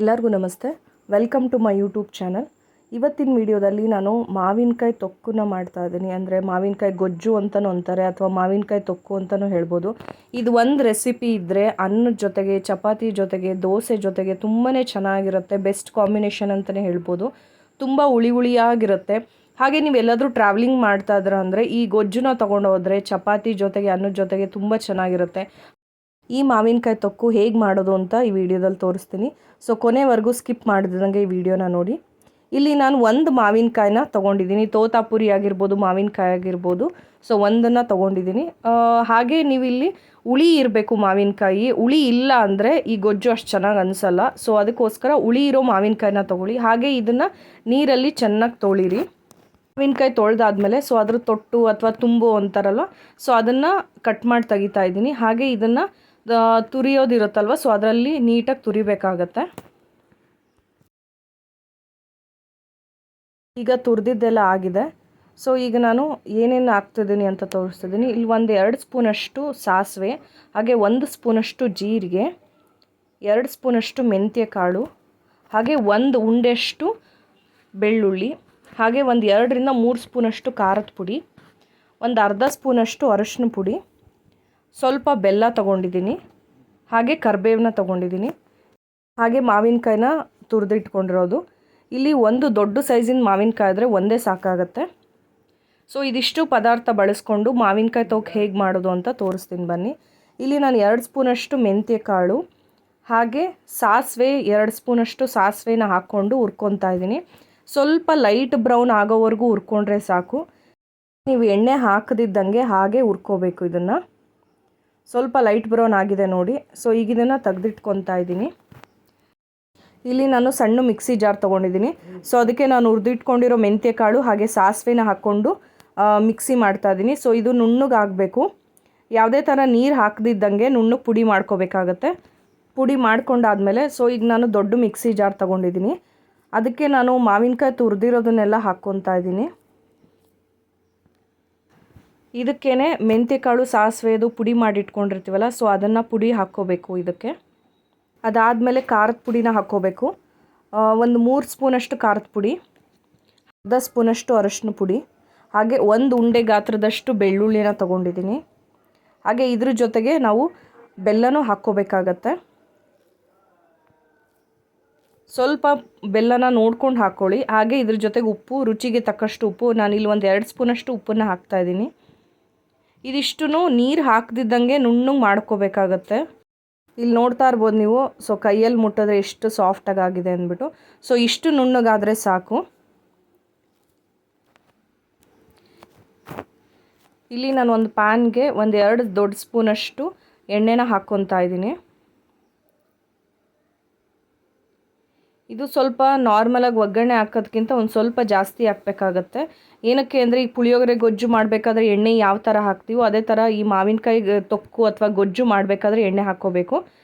ಎಲ್ಲರಿಗೂ ನಮಸ್ತೆ. Welcome to my YouTube channel. ಇವತ್ತಿನ ವಿಡಿಯೋದಲ್ಲಿ ನಾನು ಮಾವಿನಕಾಯಿ ತೊಕ್ಕನ್ನ ಮಾಡ್ತಾ ಇದ್ದೀನಿ. ಅಂದರೆ ಮಾವಿನಕಾಯಿ ಗೊಜ್ಜು ಅಂತಲೂ ಅಂತಾರೆ ಅಥವಾ ಮಾವಿನಕಾಯಿ ತೊಕ್ಕು ಅಂತಲೂ ಹೇಳ್ಬೋದು. ಇದು ಒಂದು ರೆಸಿಪಿ ಇದ್ದರೆ ಅನ್ನದ ಜೊತೆಗೆ, ಚಪಾತಿ ಜೊತೆಗೆ, ದೋಸೆ ಜೊತೆಗೆ ತುಂಬಾ ಚೆನ್ನಾಗಿರುತ್ತೆ. ಬೆಸ್ಟ್ ಕಾಂಬಿನೇಷನ್ ಅಂತಲೇ ಹೇಳ್ಬೋದು. ತುಂಬ ಹುಳಿಯಾಗಿರುತ್ತೆ. ಹಾಗೆ ನೀವು ಎಲ್ಲಾದರೂ ಟ್ರಾವೆಲಿಂಗ್ ಮಾಡ್ತಾ ಇದ್ದೀರಾ ಅಂದರೆ ಈ ಗೊಜ್ಜನ್ನ ತೊಗೊಂಡು ಹೋದರೆ ಚಪಾತಿ ಜೊತೆಗೆ, ಅನ್ನದ ಜೊತೆಗೆ ತುಂಬ ಚೆನ್ನಾಗಿರುತ್ತೆ. ಈ ಮಾವಿನಕಾಯಿ ತೊಕ್ಕು ಹೇಗೆ ಮಾಡೋದು ಅಂತ ಈ ವಿಡಿಯೋದಲ್ಲಿ ತೋರಿಸ್ತೀನಿ. ಸೊ ಕೊನೆವರೆಗೂ ಸ್ಕಿಪ್ ಮಾಡಿದಂಗೆ ಈ ವಿಡಿಯೋನ ನೋಡಿ. ಇಲ್ಲಿ ನಾನು ಒಂದು ಮಾವಿನಕಾಯಿನ ತೊಗೊಂಡಿದ್ದೀನಿ. ತೋತಾಪುರಿ ಆಗಿರ್ಬೋದು, ಮಾವಿನಕಾಯಿ ಆಗಿರ್ಬೋದು. ಸೊ ಒಂದನ್ನು ತೊಗೊಂಡಿದ್ದೀನಿ. ಹಾಗೆ ನೀವು ಇಲ್ಲಿ ಹುಳಿ ಇರಬೇಕು ಮಾವಿನಕಾಯಿ. ಹುಳಿ ಇಲ್ಲ ಅಂದರೆ ಈ ಗೊಜ್ಜು ಅಷ್ಟು ಚೆನ್ನಾಗಿ ಅನಿಸಲ್ಲ. ಸೊ ಅದಕ್ಕೋಸ್ಕರ ಹುಳಿ ಇರೋ ಮಾವಿನಕಾಯಿನ ತೊಗೊಳ್ಳಿ. ಹಾಗೆ ಇದನ್ನು ನೀರಲ್ಲಿ ಚೆನ್ನಾಗಿ ತೊಳಿರಿ. ಮಾವಿನಕಾಯಿ ತೊಳೆದಾದ್ಮೇಲೆ ಸೊ ಅದ್ರ ತೊಟ್ಟು ಅಥವಾ ತುಂಬು ಅಂತಾರಲ್ಲ, ಸೊ ಅದನ್ನು ಕಟ್ ಮಾಡಿ ತೆಗಿತಾ ಇದ್ದೀನಿ. ಹಾಗೆ ಇದನ್ನು ತುರಿಯೋದಿರುತ್ತಲ್ವ, ಸೊ ಅದರಲ್ಲಿ ನೀಟಾಗಿ ತುರಿಬೇಕಾಗತ್ತೆ. ಈಗ ತುರಿದಿದ್ದೆಲ್ಲ ಆಗಿದೆ. ಸೊ ಈಗ ನಾನು ಏನೇನು ಹಾಕ್ತಿದ್ದೀನಿ ಅಂತ ತೋರಿಸ್ತಿದ್ದೀನಿ. ಇಲ್ಲಿ 1-2 ಸ್ಪೂನಷ್ಟು ಸಾಸಿವೆ, ಹಾಗೆ 1 ಸ್ಪೂನಷ್ಟು ಜೀರಿಗೆ, 2 ಸ್ಪೂನಷ್ಟು ಮೆಂತ್ಯ ಕಾಳು, ಹಾಗೆ 1 ಉಂಡೆಷ್ಟು ಬೆಳ್ಳುಳ್ಳಿ, ಹಾಗೆ 2-3 ಸ್ಪೂನಷ್ಟು ಖಾರದ ಪುಡಿ, ಅರ್ಧ ಸ್ಪೂನಷ್ಟು ಅರಶಿನ ಪುಡಿ, ಸ್ವಲ್ಪ ಬೆಲ್ಲ ತೊಗೊಂಡಿದ್ದೀನಿ, ಹಾಗೆ ಕರಿಬೇವನ್ನ ತೊಗೊಂಡಿದ್ದೀನಿ, ಹಾಗೆ ಮಾವಿನಕಾಯಿನ ತುರಿದಿಟ್ಕೊಂಡಿರೋದು. ಇಲ್ಲಿ ಒಂದು ದೊಡ್ಡ ಸೈಜಿನ ಮಾವಿನಕಾಯಿ ಆದರೆ ಒಂದೇ ಸಾಕಾಗುತ್ತೆ. ಸೊ ಇದಿಷ್ಟು ಪದಾರ್ಥ ಬಳಸ್ಕೊಂಡು ಮಾವಿನಕಾಯಿ ತೊಕ್ಕು ಹೇಗೆ ಮಾಡೋದು ಅಂತ ತೋರಿಸ್ತೀನಿ ಬನ್ನಿ. ಇಲ್ಲಿ ನಾನು 2 ಸ್ಪೂನಷ್ಟು ಮೆಂತ್ಯ ಕಾಳು, ಹಾಗೆ ಸಾಸಿವೆ 2 ಸ್ಪೂನಷ್ಟು ಸಾಸಿವೆನ ಹಾಕ್ಕೊಂಡು ಹುರ್ಕೊತಾ ಇದ್ದೀನಿ. ಸ್ವಲ್ಪ ಲೈಟ್ ಬ್ರೌನ್ ಆಗೋವರೆಗೂ ಹುರ್ಕೊಂಡ್ರೆ ಸಾಕು. ನೀವು ಎಣ್ಣೆ ಹಾಕದಿದ್ದಂಗೆ ಹಾಗೆ ಹುರ್ಕೋಬೇಕು. ಇದನ್ನು ಸ್ವಲ್ಪ ಲೈಟ್ ಬ್ರೌನ್ ಆಗಿದೆ ನೋಡಿ. ಸೊ ಈಗ ಇದನ್ನು ತೆಗೆದಿಟ್ಕೊತಾ ಇದ್ದೀನಿ. ಇಲ್ಲಿ ನಾನು ಸಣ್ಣ ಮಿಕ್ಸಿ ಜಾರ್ ತೊಗೊಂಡಿದ್ದೀನಿ. ಸೊ ಅದಕ್ಕೆ ನಾನು ಹುರಿದಿಟ್ಕೊಂಡಿರೋ ಮೆಂತ್ಯ ಕಾಳು ಹಾಗೆ ಸಾಸಿವೆನ ಹಾಕ್ಕೊಂಡು ಮಿಕ್ಸಿ ಮಾಡ್ತಾ ಇದ್ದೀನಿ. ಸೊ ಇದು ನುಣ್ಣಗಾಗಬೇಕು. ಯಾವುದೇ ಥರ ನೀರು ಹಾಕದಿದ್ದಂಗೆ ನುಣ್ಣಗೆ ಪುಡಿ ಮಾಡ್ಕೋಬೇಕಾಗತ್ತೆ. ಪುಡಿ ಮಾಡ್ಕೊಂಡಾದಮೇಲೆ ಸೊ ಈಗ ನಾನು ದೊಡ್ಡ ಮಿಕ್ಸಿ ಜಾರ್ ತೊಗೊಂಡಿದ್ದೀನಿ. ಅದಕ್ಕೆ ನಾನು ಮಾವಿನಕಾಯಿ ತುರಿದಿರೋದನ್ನೆಲ್ಲ ಹಾಕ್ಕೊತಾ ಇದ್ದೀನಿ. ಇದಕ್ಕೇ ಮೆಂತ್ಯಕಾಳು ಸಾಸಿವೆದು ಪುಡಿ ಮಾಡಿಟ್ಕೊಂಡಿರ್ತೀವಲ್ಲ, ಸೊ ಅದನ್ನು ಪುಡಿ ಹಾಕ್ಕೋಬೇಕು ಇದಕ್ಕೆ. ಅದಾದಮೇಲೆ ಖಾರದ ಪುಡಿನ ಹಾಕ್ಕೋಬೇಕು. 3 ಸ್ಪೂನಷ್ಟು ಖಾರದ ಪುಡಿ, ಅರ್ಧ ಸ್ಪೂನಷ್ಟು ಅರಶಿನ ಪುಡಿ, ಹಾಗೆ 1 ಉಂಡೆ ಗಾತ್ರದಷ್ಟು ಬೆಳ್ಳುಳ್ಳಿನ ತೊಗೊಂಡಿದ್ದೀನಿ. ಹಾಗೆ ಇದ್ರ ಜೊತೆಗೆ ನಾವು ಬೆಲ್ಲನೂ ಹಾಕ್ಕೋಬೇಕಾಗತ್ತೆ. ಸ್ವಲ್ಪ ಬೆಲ್ಲನ ನೋಡ್ಕೊಂಡು ಹಾಕ್ಕೊಳ್ಳಿ. ಹಾಗೆ ಇದ್ರ ಜೊತೆಗೆ ಉಪ್ಪು, ರುಚಿಗೆ ತಕ್ಕಷ್ಟು ಉಪ್ಪು. ನಾನಿಲ್ಲಿ 2 ಸ್ಪೂನಷ್ಟು ಉಪ್ಪನ್ನು ಹಾಕ್ತಾಯಿದ್ದೀನಿ. ಇದಿಷ್ಟು ನೀರು ಹಾಕದಿದ್ದಂಗೆ ನುಣ್ಣಗೆ ಮಾಡ್ಕೋಬೇಕಾಗತ್ತೆ. ಇಲ್ಲಿ ನೋಡ್ತಾ ಇರ್ಬೋದು ನೀವು. ಸೊ ಕೈಯಲ್ಲಿ ಮುಟ್ಟಿದ್ರೆ ಎಷ್ಟು ಸಾಫ್ಟಾಗಿ ಆಗಿದೆ ಅಂದ್ಬಿಟ್ಟು. ಸೊ ಇಷ್ಟು ನುಣ್ಣಗಾದರೆ ಸಾಕು. ಇಲ್ಲಿ ನಾನು ಒಂದು ಪ್ಯಾನ್ಗೆ 2 ದೊಡ್ಡ ಸ್ಪೂನಷ್ಟು ಎಣ್ಣೆನ ಹಾಕ್ಕೊತಾ ಇದ್ದೀನಿ. ಇದು ಸ್ವಲ್ಪ ನಾರ್ಮಲಾಗಿ ಒಗ್ಗರಣೆ ಹಾಕೋದಕ್ಕಿಂತ ಒಂದು ಸ್ವಲ್ಪ ಜಾಸ್ತಿ ಹಾಕಬೇಕಾಗತ್ತೆ. ಏನಕ್ಕೆ ಅಂದರೆ ಈ ಪುಳಿಯೋಗರೆ ಗೊಜ್ಜು ಮಾಡಬೇಕಾದ್ರೆ ಎಣ್ಣೆ ಯಾವ ಥರ ಹಾಕ್ತೀವೋ ಅದೇ ಥರ ಈ ಮಾವಿನಕಾಯಿ ತೊಕ್ಕು ಅಥವಾ ಗೊಜ್ಜು ಮಾಡಬೇಕಾದ್ರೆ ಎಣ್ಣೆ ಹಾಕ್ಕೋಬೇಕು.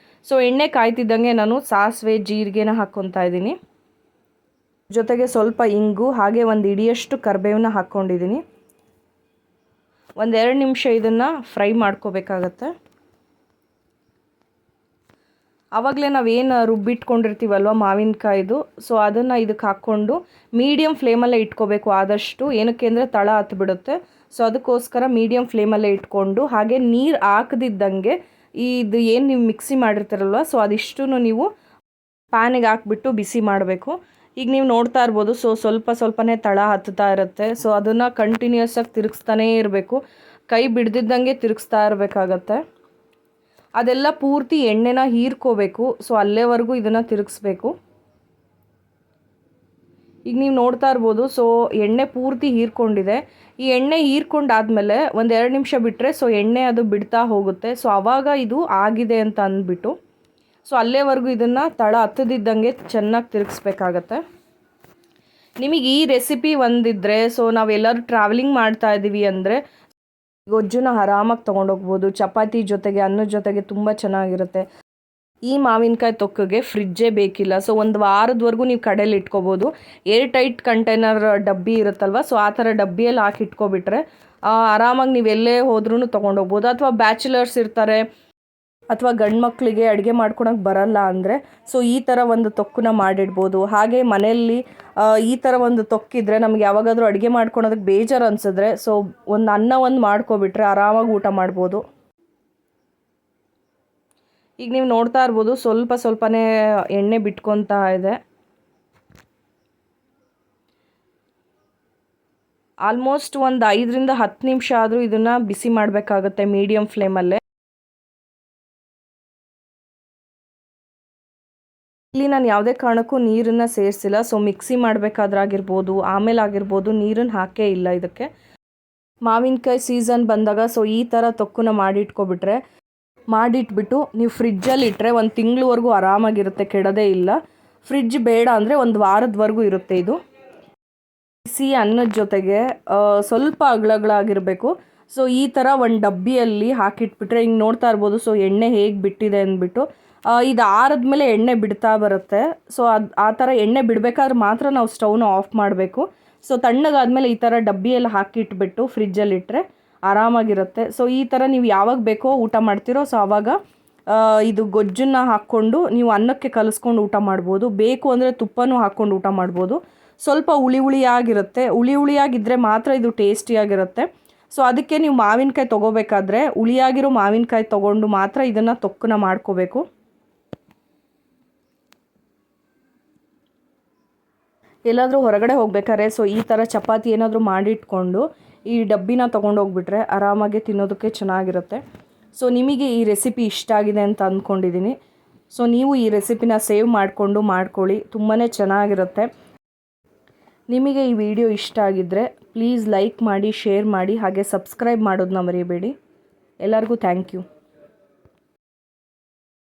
ಸೊ ಎಣ್ಣೆ ಕಾಯ್ತಿದ್ದಂಗೆ ನಾನು ಸಾಸಿವೆ ಜೀರಿಗೆನ ಹಾಕ್ಕೊತಾ ಇದ್ದೀನಿ. ಜೊತೆಗೆ ಸ್ವಲ್ಪ ಇಂಗು, ಹಾಗೆ 1 ಹಿಡಿಯಷ್ಟು ಕರಿಬೇವನ್ನ ಹಾಕ್ಕೊಂಡಿದ್ದೀನಿ. 2 ನಿಮಿಷ ಇದನ್ನು ಫ್ರೈ ಮಾಡ್ಕೋಬೇಕಾಗತ್ತೆ. ಆವಾಗಲೇ ನಾವೇನು ರುಬ್ಬಿಟ್ಕೊಂಡಿರ್ತೀವಲ್ವ ಮಾವಿನಕಾಯಿದು, ಸೊ ಅದನ್ನು ಇದಕ್ಕೆ ಹಾಕ್ಕೊಂಡು ಮೀಡಿಯಮ್ ಫ್ಲೇಮಲ್ಲೇ ಇಟ್ಕೋಬೇಕು ಆದಷ್ಟು. ಏನಕ್ಕೆ ಅಂದರೆ ತಳ ಹತ್ಬಿಡುತ್ತೆ. ಸೊ ಅದಕ್ಕೋಸ್ಕರ ಮೀಡಿಯಮ್ ಫ್ಲೇಮಲ್ಲೇ ಇಟ್ಕೊಂಡು, ಹಾಗೆ ನೀರು ಹಾಕದಿದ್ದಂಗೆ ಇದು ಏನು ನೀವು ಮಿಕ್ಸಿ ಮಾಡಿರ್ತೀರಲ್ವ, ಸೊ ಅದಿಷ್ಟು ನೀವು ಪ್ಯಾನಿಗೆ ಹಾಕ್ಬಿಟ್ಟು ಬಿಸಿ ಮಾಡಬೇಕು. ಈಗ ನೀವು ನೋಡ್ತಾ ಇರ್ಬೋದು. ಸೊ ಸ್ವಲ್ಪನೇ ತಳ ಹತ್ತುತ್ತಾ ಇರುತ್ತೆ. ಸೊ ಅದನ್ನು ಕಂಟಿನ್ಯೂಸ್ ಆಗಿ ತಿರುಗಿಸ್ತಾನೇ ಇರಬೇಕು. ಕೈ ಬಿಡ್ದಿದ್ದಂಗೆ ತಿರುಗಿಸ್ತಾ ಇರಬೇಕಾಗತ್ತೆ. ಅದೆಲ್ಲ ಪೂರ್ತಿ ಎಣ್ಣೆನ ಹೀರ್ಕೋಬೇಕು. ಸೊ ಅಲ್ಲೇವರೆಗೂ ಇದನ್ನು ತಿರುಗಿಸ್ಬೇಕು. ಈಗ ನೀವು ನೋಡ್ತಾ ಇರ್ಬೋದು. ಸೊ ಎಣ್ಣೆ ಪೂರ್ತಿ ಹೀರ್ಕೊಂಡಿದೆ. ಈ ಎಣ್ಣೆ ಹೀರ್ಕೊಂಡಾದ್ಮೇಲೆ 2 ನಿಮಿಷ ಬಿಟ್ಟರೆ ಸೊ ಎಣ್ಣೆ ಅದು ಬಿಡ್ತಾ ಹೋಗುತ್ತೆ. ಸೊ ಆವಾಗ ಇದು ಆಗಿದೆ ಅಂತ ಅಂದ್ಬಿಟ್ಟು ಸೊ ಅಲ್ಲೇವರೆಗೂ ಇದನ್ನು ತಳ ಹತ್ತದಿದ್ದಂಗೆ ಚೆನ್ನಾಗಿ ತಿರುಗಿಸ್ಬೇಕಾಗತ್ತೆ. ನಿಮಗೆ ಈ ರೆಸಿಪಿ ಒಂದಿದ್ದರೆ, ಸೊ ನಾವೆಲ್ಲರೂ ಟ್ರಾವೆಲಿಂಗ್ ಮಾಡ್ತಾ ಇದ್ದೀವಿ ಅಂದರೆ ಗೊಜ್ಜನ್ನ ಆರಾಮಾಗಿ ತೊಗೊಂಡೋಗ್ಬೋದು. ಚಪಾತಿ ಜೊತೆಗೆ, ಅನ್ನದ ಜೊತೆಗೆ ತುಂಬ ಚೆನ್ನಾಗಿರುತ್ತೆ. ಈ ಮಾವಿನಕಾಯಿ ತೊಕ್ಕಿಗೆ ಫ್ರಿಜ್ಜೇ ಬೇಕಿಲ್ಲ. ಸೊ 1 ವಾರದವರೆಗೂ ನೀವು ಕಡೆಯಲ್ಲಿ ಇಟ್ಕೋಬೋದು. ಏರ್ ಟೈಟ್ ಕಂಟೈನರ್ ಡಬ್ಬಿ ಇರುತ್ತಲ್ವ, ಸೊ ಆ ಥರ ಡಬ್ಬಿಯಲ್ಲಿ ಹಾಕಿ ಇಟ್ಕೊಬಿಟ್ರೆ ಆರಾಮಾಗಿ ನೀವು ಎಲ್ಲೇ ಹೋದ್ರೂ ತೊಗೊಂಡೋಗ್ಬೋದು. ಅಥವಾ ಬ್ಯಾಚುಲರ್ಸ್ ಇರ್ತಾರೆ, ಅಥವಾ ಗಂಡು ಮಕ್ಕಳಿಗೆ ಅಡುಗೆ ಮಾಡ್ಕೊಳಕ್ಕೆ ಬರಲ್ಲ ಅಂದರೆ ಸೊ ಈ ಥರ ಒಂದು ತೊಕ್ಕನ್ನ ಮಾಡಿಡ್ಬೋದು. ಹಾಗೆ ಮನೆಯಲ್ಲಿ ಈ ಥರ ಒಂದು ತೊಕ್ಕಿದ್ರೆ ನಮ್ಗೆ ಯಾವಾಗಾದರೂ ಅಡುಗೆ ಮಾಡ್ಕೊಳೋದಕ್ಕೆ ಬೇಜಾರು ಅನಿಸಿದ್ರೆ ಸೊ ಒಂದು ಅನ್ನ ಒಂದು ಮಾಡ್ಕೊಬಿಟ್ರೆ ಆರಾಮಾಗಿ ಊಟ ಮಾಡ್ಬೋದು. ಈಗ ನೀವು ನೋಡ್ತಾ ಇರ್ಬೋದು ಸ್ವಲ್ಪ ಸ್ವಲ್ಪನೇ ಎಣ್ಣೆ ಬಿಟ್ಕೊತಾ ಇದೆ. ಆಲ್ಮೋಸ್ಟ್ ಒಂದು 5ರಿಂದ 10 ನಿಮಿಷ ಆದರೂ ಇದನ್ನು ಬಿಸಿ ಮಾಡಬೇಕಾಗುತ್ತೆ ಮೀಡಿಯಮ್ ಫ್ಲೇಮಲ್ಲೇ. ಇಲ್ಲಿ ನಾನು ಯಾವುದೇ ಕಾರಣಕ್ಕೂ ನೀರನ್ನು ಸೇರಿಸಿಲ್ಲ. ಸೊ ಮಿಕ್ಸಿ ಮಾಡಬೇಕಾದ್ರಾಗಿರ್ಬೋದು ಆಮೇಲೆ ಆಗಿರ್ಬೋದು ನೀರನ್ನು ಹಾಕೇ ಇಲ್ಲ ಇದಕ್ಕೆ. ಮಾವಿನಕಾಯಿ ಸೀಸನ್ ಬಂದಾಗ ಸೊ ಈ ಥರ ತೊಕ್ಕನ್ನ ಮಾಡಿಟ್ಬಿಟ್ಟು ನೀವು ಫ್ರಿಜ್ಜಲ್ಲಿ ಇಟ್ಟರೆ 1 ತಿಂಗಳವರೆಗೂ ಆರಾಮಾಗಿರುತ್ತೆ, ಕೆಡೋದೇ ಇಲ್ಲ. ಫ್ರಿಡ್ಜ್ ಬೇಡ ಅಂದರೆ 1 ವಾರದವರೆಗೂ ಇರುತ್ತೆ ಇದು. ಬಿಸಿ ಅನ್ನದ ಜೊತೆಗೆ ಸ್ವಲ್ಪ ಅಗಳಾಗಿರಬೇಕು. ಸೊ ಈ ಥರ ಒಂದು ಡಬ್ಬಿಯಲ್ಲಿ ಹಾಕಿಟ್ಬಿಟ್ರೆ ಹಿಂಗೆ ನೋಡ್ತಾ ಇರ್ಬೋದು. ಸೊ ಎಣ್ಣೆ ಹೇಗೆ ಬಿಟ್ಟಿದೆ ಅಂದ್ಬಿಟ್ಟು ಇದು ಆರಿದ್ಮೇಲೆ ಎಣ್ಣೆ ಬಿಡ್ತಾ ಬರುತ್ತೆ. ಸೊ ಆ ಥರ ಎಣ್ಣೆ ಬಿಡಬೇಕಾದ್ರೆ ಮಾತ್ರ ನಾವು ಸ್ಟವ್ನ ಆಫ್ ಮಾಡಬೇಕು. ಸೊ ತಣ್ಣಗಾದ್ಮೇಲೆ ಈ ಥರ ಡಬ್ಬಿಯಲ್ಲಿ ಹಾಕಿಟ್ಬಿಟ್ಟು ಫ್ರಿಜ್ಜಲ್ಲಿಟ್ಟರೆ ಆರಾಮಾಗಿರುತ್ತೆ. ಸೊ ಈ ಥರ ನೀವು ಯಾವಾಗ ಬೇಕೋ ಊಟ ಮಾಡ್ತೀರೋ ಸೊ ಆವಾಗ ಇದು ಗೊಜ್ಜನ್ನು ಹಾಕ್ಕೊಂಡು ನೀವು ಅನ್ನಕ್ಕೆ ಕಲಿಸ್ಕೊಂಡು ಊಟ ಮಾಡ್ಬೋದು. ಬೇಕು ಅಂದರೆ ತುಪ್ಪನೂ ಹಾಕ್ಕೊಂಡು ಊಟ ಮಾಡ್ಬೋದು. ಸ್ವಲ್ಪ ಹುಳಿಯಾಗಿರುತ್ತೆ. ಹುಳಿಯಾಗಿದ್ದರೆ ಮಾತ್ರ ಇದು ಟೇಸ್ಟಿಯಾಗಿರುತ್ತೆ. ಸೊ ಅದಕ್ಕೆ ನೀವು ಮಾವಿನಕಾಯಿ ತೊಗೋಬೇಕಾದ್ರೆ ಹುಳಿಯಾಗಿರೋ ಮಾವಿನಕಾಯಿ ತೊಗೊಂಡು ಮಾತ್ರ ಇದನ್ನು ತೊಕ್ಕನ್ನ ಮಾಡ್ಕೋಬೇಕು. ಎಲ್ಲಾದರೂ ಹೊರಗಡೆ ಹೋಗ್ಬೇಕಾದ್ರೆ ಸೊ ಈ ಥರ ಚಪಾತಿ ಏನಾದರೂ ಮಾಡಿಟ್ಕೊಂಡು ಈ ಡಬ್ಬಿನ ತೊಗೊಂಡೋಗ್ಬಿಟ್ರೆ ಆರಾಮಾಗಿ ತಿನ್ನೋದಕ್ಕೆ ಚೆನ್ನಾಗಿರುತ್ತೆ. ಸೊ ನಿಮಗೆ ಈ ರೆಸಿಪಿ ಇಷ್ಟ ಆಗಿದೆ ಅಂತ ಅಂದ್ಕೊಂಡಿದ್ದೀನಿ. ಸೊ ನೀವು ಈ ರೆಸಿಪಿನ ಸೇವ್ ಮಾಡಿಕೊಂಡು ಮಾಡ್ಕೊಳ್ಳಿ, ತುಂಬಾ ಚೆನ್ನಾಗಿರುತ್ತೆ. ನಿಮಗೆ ಈ ವಿಡಿಯೋ ಇಷ್ಟ ಆಗಿದ್ದರೆ ಪ್ಲೀಸ್ ಲೈಕ್ ಮಾಡಿ, ಶೇರ್ ಮಾಡಿ, ಹಾಗೆ ಸಬ್ಸ್ಕ್ರೈಬ್ ಮಾಡೋದನ್ನ ಮರಿಬೇಡಿ. ಎಲ್ಲರಿಗೂ ಥ್ಯಾಂಕ್ ಯು.